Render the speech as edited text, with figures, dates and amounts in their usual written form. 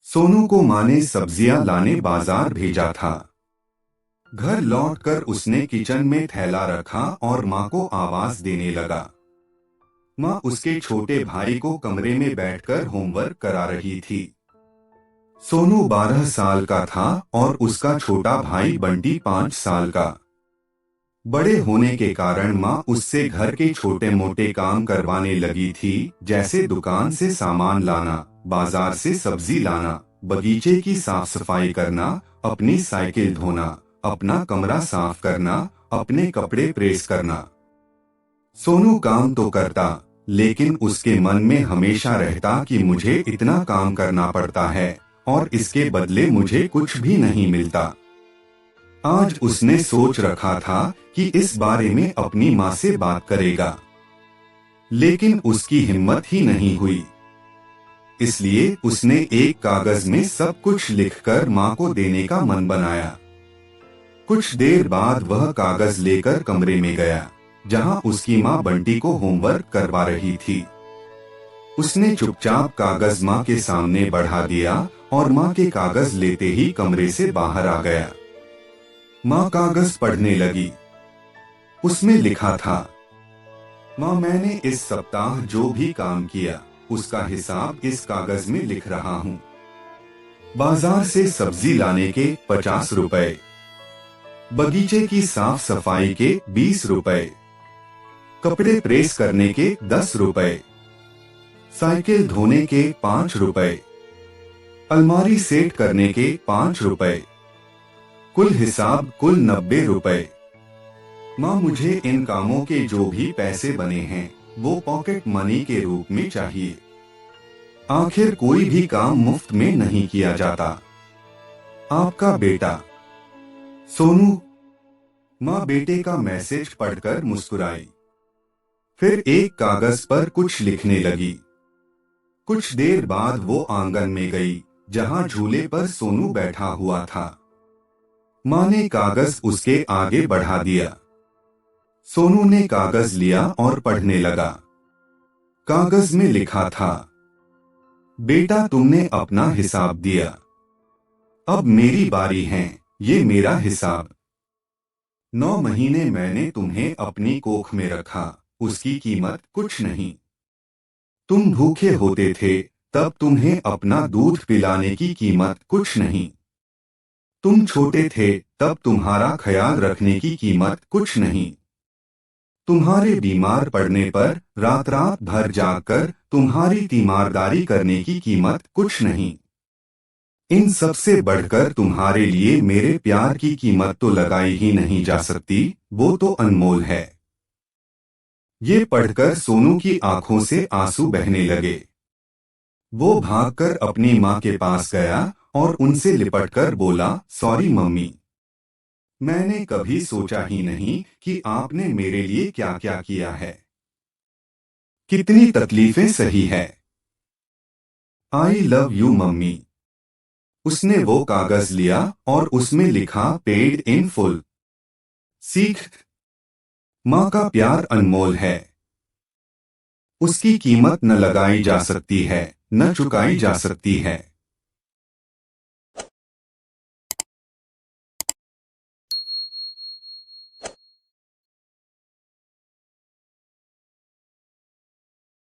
सोनू को माँ ने सब्जियां लाने बाजार भेजा था। घर लौटकर उसने किचन में थैला रखा और माँ को आवाज देने लगा। माँ उसके छोटे भाई को कमरे में बैठकर होमवर्क करा रही थी। सोनू 12 साल का था और उसका छोटा भाई बंटी 5 साल का। बड़े होने के कारण माँ उससे घर के छोटे मोटे काम करवाने लगी थी, जैसे दुकान से सामान लाना, बाजार से सब्जी लाना, बगीचे की साफ सफाई करना, अपनी साइकिल धोना, अपना कमरा साफ करना, अपने कपड़े प्रेस करना। सोनू काम तो करता, लेकिन उसके मन में हमेशा रहता कि मुझे इतना काम करना पड़ता है और इसके बदले मुझे कुछ भी नहीं मिलता। आज उसने सोच रखा था कि इस बारे में अपनी माँ से बात करेगा, लेकिन उसकी हिम्मत ही नहीं हुई। इसलिए उसने एक कागज में सब कुछ लिखकर माँ को देने का मन बनाया। कुछ देर बाद वह कागज लेकर कमरे में गया, जहाँ उसकी माँ बंटी को होमवर्क करवा रही थी। उसने चुपचाप कागज माँ के सामने बढ़ा दिया और माँ के कागज लेते ही कमरे से बाहर आ गया। माँ कागज पढ़ने लगी। उसमें लिखा था, माँ मैंने इस सप्ताह जो भी काम किया उसका हिसाब इस कागज में लिख रहा हूँ। बाजार से सब्जी लाने के 50 रुपए, बगीचे की साफ सफाई के 20 रुपए, कपड़े प्रेस करने के 10 रुपए, साइकिल धोने के 5 रुपए, अलमारी सेट करने के 5 रुपए, कुल हिसाब कुल 90 रुपए। माँ मुझे इन कामों के जो भी पैसे बने हैं वो पॉकेट मनी के रूप में चाहिए। आखिर कोई भी काम मुफ्त में नहीं किया जाता। आपका बेटा सोनू। माँ बेटे का मैसेज पढ़कर मुस्कुराई, फिर एक कागज पर कुछ लिखने लगी। कुछ देर बाद वो आंगन में गई, जहाँ झूले पर सोनू बैठा हुआ था। माँ ने कागज उसके आगे बढ़ा दिया। सोनू ने कागज लिया और पढ़ने लगा। कागज में लिखा था, बेटा तुमने अपना हिसाब दिया, अब मेरी बारी है, ये मेरा हिसाब। 9 महीने मैंने तुम्हें अपनी कोख में रखा, उसकी कीमत कुछ नहीं। तुम भूखे होते थे तब तुम्हें अपना दूध पिलाने की कीमत कुछ नहीं। तुम छोटे थे तब तुम्हारा ख्याल रखने की कीमत कुछ नहीं। तुम्हारे बीमार पड़ने पर रात रात भर जागकर तुम्हारी तीमारदारी करने की कीमत कुछ नहीं। इन सब से बढ़कर तुम्हारे लिए मेरे प्यार की कीमत तो लगाई ही नहीं जा सकती, वो तो अनमोल है। ये पढ़कर सोनू की आंखों से आंसू बहने लगे। वो भागकर अपनी माँ के पास गया और उनसे लिपटकर बोला, सॉरी मम्मी, मैंने कभी सोचा ही नहीं कि आपने मेरे लिए क्या क्या किया है। कितनी तकलीफें सही है। I love you mummy. उसने वो कागज लिया और उसमें लिखा, पेड इन फुल। सीख, माँ का प्यार अनमोल है। उसकी कीमत न लगाई जा सकती है, न चुकाई जा सकती है।